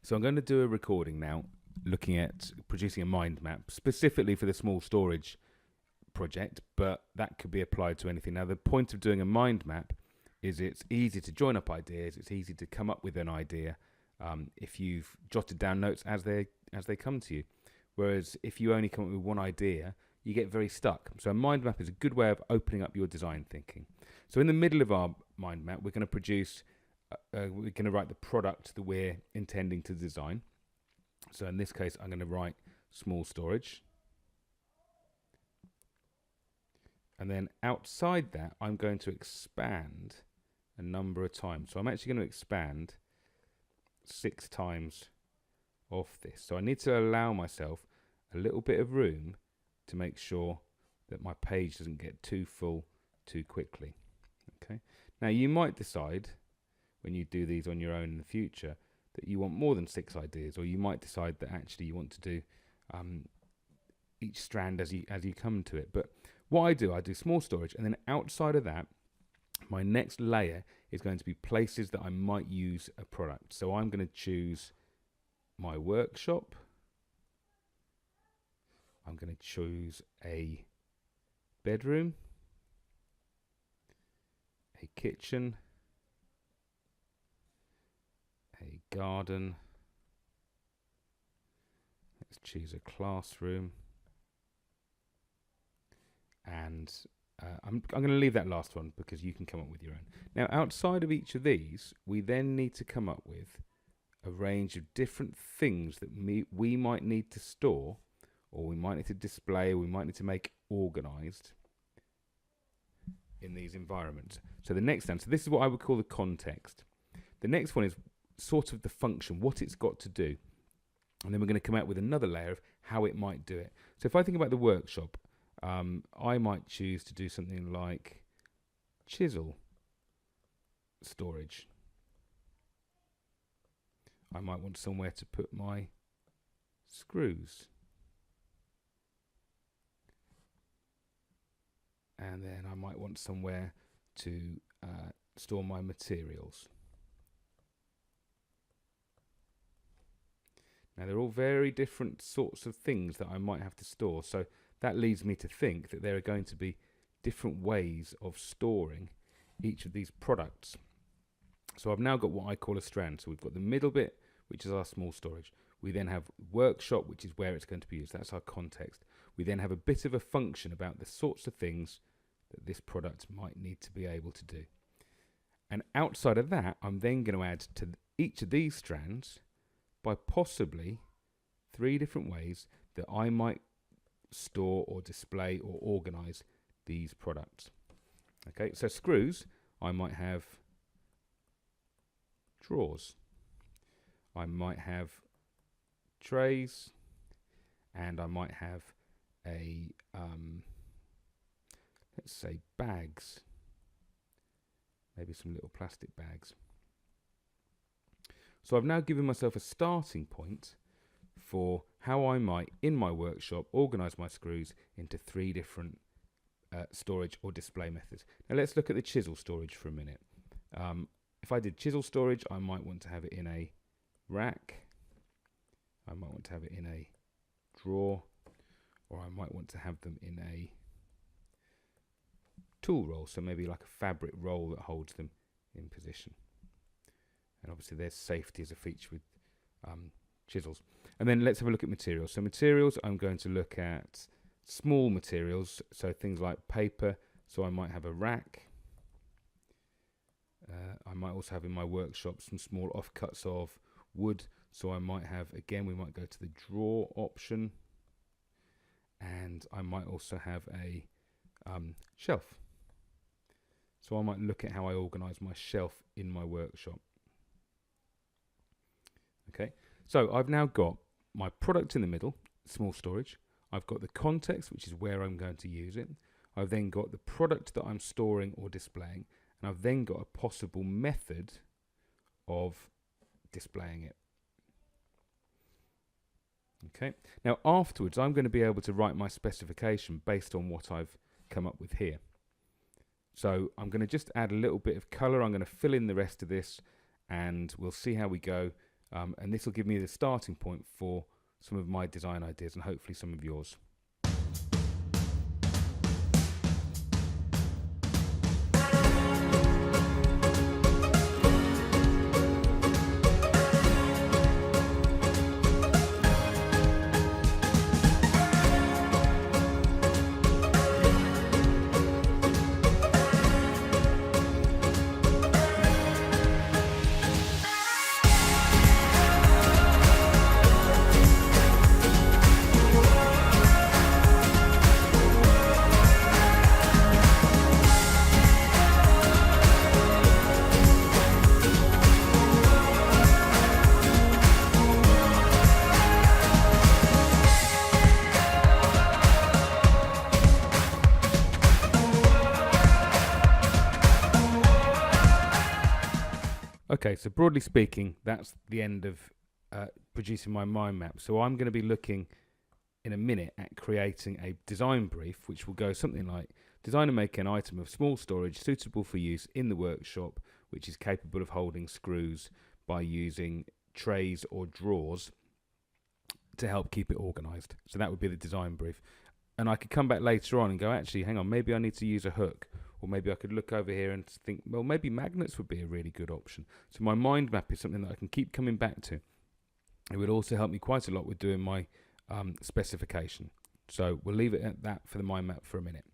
So I'm going to do a recording now looking at producing a mind map specifically for the small storage project, but that could be applied to anything. Now, the point of doing a mind map is it's easy to join up ideas. It's easy to come up with an idea if you've jotted down notes as they come to you. Whereas if you only come up with one idea, you get very stuck. So a mind map is a good way of opening up your design thinking. So in the middle of our mind map, we're going to produce we're going to write the product that we're intending to design. So in this case, I'm going to write small storage. And then outside that, I'm going to expand a number of times. So I'm actually going to expand 6 times off this. So I need to allow myself a little bit of room to make sure that my page doesn't get too full too quickly. Okay. Now you might decide when you do these on your own in the future that you want more than 6 ideas, or you might decide that actually you want to do each strand as you come to it. But what I do small storage, and then outside of that, my next layer is going to be places that I might use a product. So I'm going to choose my workshop. I'm going to choose a bedroom, a kitchen, a garden. Let's choose a classroom. And I'm going to leave that last one because you can come up with your own. Now, outside of each of these, we then need to come up with a range of different things that we might need to store, or we might need to display, or we might need to make organized in these environments. So the next one, so this is what I would call the context. The next one is sort of the function, what it's got to do. And then we're going to come out with another layer of how it might do it. So if I think about the workshop, I might choose to do something like Chisel Storage. I might want somewhere to put my screws. And then I might want somewhere to store my materials. Now, they're all very different sorts of things that I might have to store. So that leads me to think that there are going to be different ways of storing each of these products. So I've now got what I call a strand. So we've got the middle bit, which is our small storage. We then have workshop, which is where it's going to be used. That's our context. We then have a bit of a function about the sorts of things that this product might need to be able to do. And outside of that, I'm then going to add to each of these strands by possibly 3 different ways that I might store or display or organize these products. Okay, so screws, I might have drawers. I might have trays, and I might have a let's say bags, maybe some little plastic bags. So I've now given myself a starting point for how I might, in my workshop, organize my screws into 3 different storage or display methods. Now let's look at the chisel storage for a minute. If I did chisel storage, I might want to have it in a rack. I might want to have it in a drawer, or I might want to have them in a tool roll, so maybe like a fabric roll that holds them in position. And obviously there's safety as a feature with chisels. And then let's have a look at materials. So materials, I'm going to look at small materials, so things like paper. So I might have a rack. I might also have in my workshop some small offcuts of wood. So I might have, again, we might go to the drawer option. And I might also have a shelf. So I might look at how I organize my shelf in my workshop. Okay, so I've now got my product in the middle, small storage. I've got the context, which is where I'm going to use it. I've then got the product that I'm storing or displaying, and I've then got a possible method of displaying it. Okay, now afterwards I'm going to be able to write my specification based on what I've come up with here. So I'm going to just add a little bit of color. I'm going to fill in the rest of this, and we'll see how we go And this will give me the starting point for some of my design ideas and hopefully some of yours. Okay, so broadly speaking, that's the end of producing my mind map. So I'm going to be looking in a minute at creating a design brief, which will go something like: design and make an item of small storage suitable for use in the workshop, which is capable of holding screws by using trays or drawers to help keep it organized. So that would be the design brief. And I could come back later on and go, actually, hang on, maybe I need to use a hook. Or maybe I could look over here and think, well, maybe magnets would be a really good option. So my mind map is something that I can keep coming back to. It would also help me quite a lot with doing my specification. So we'll leave it at that for the mind map for a minute.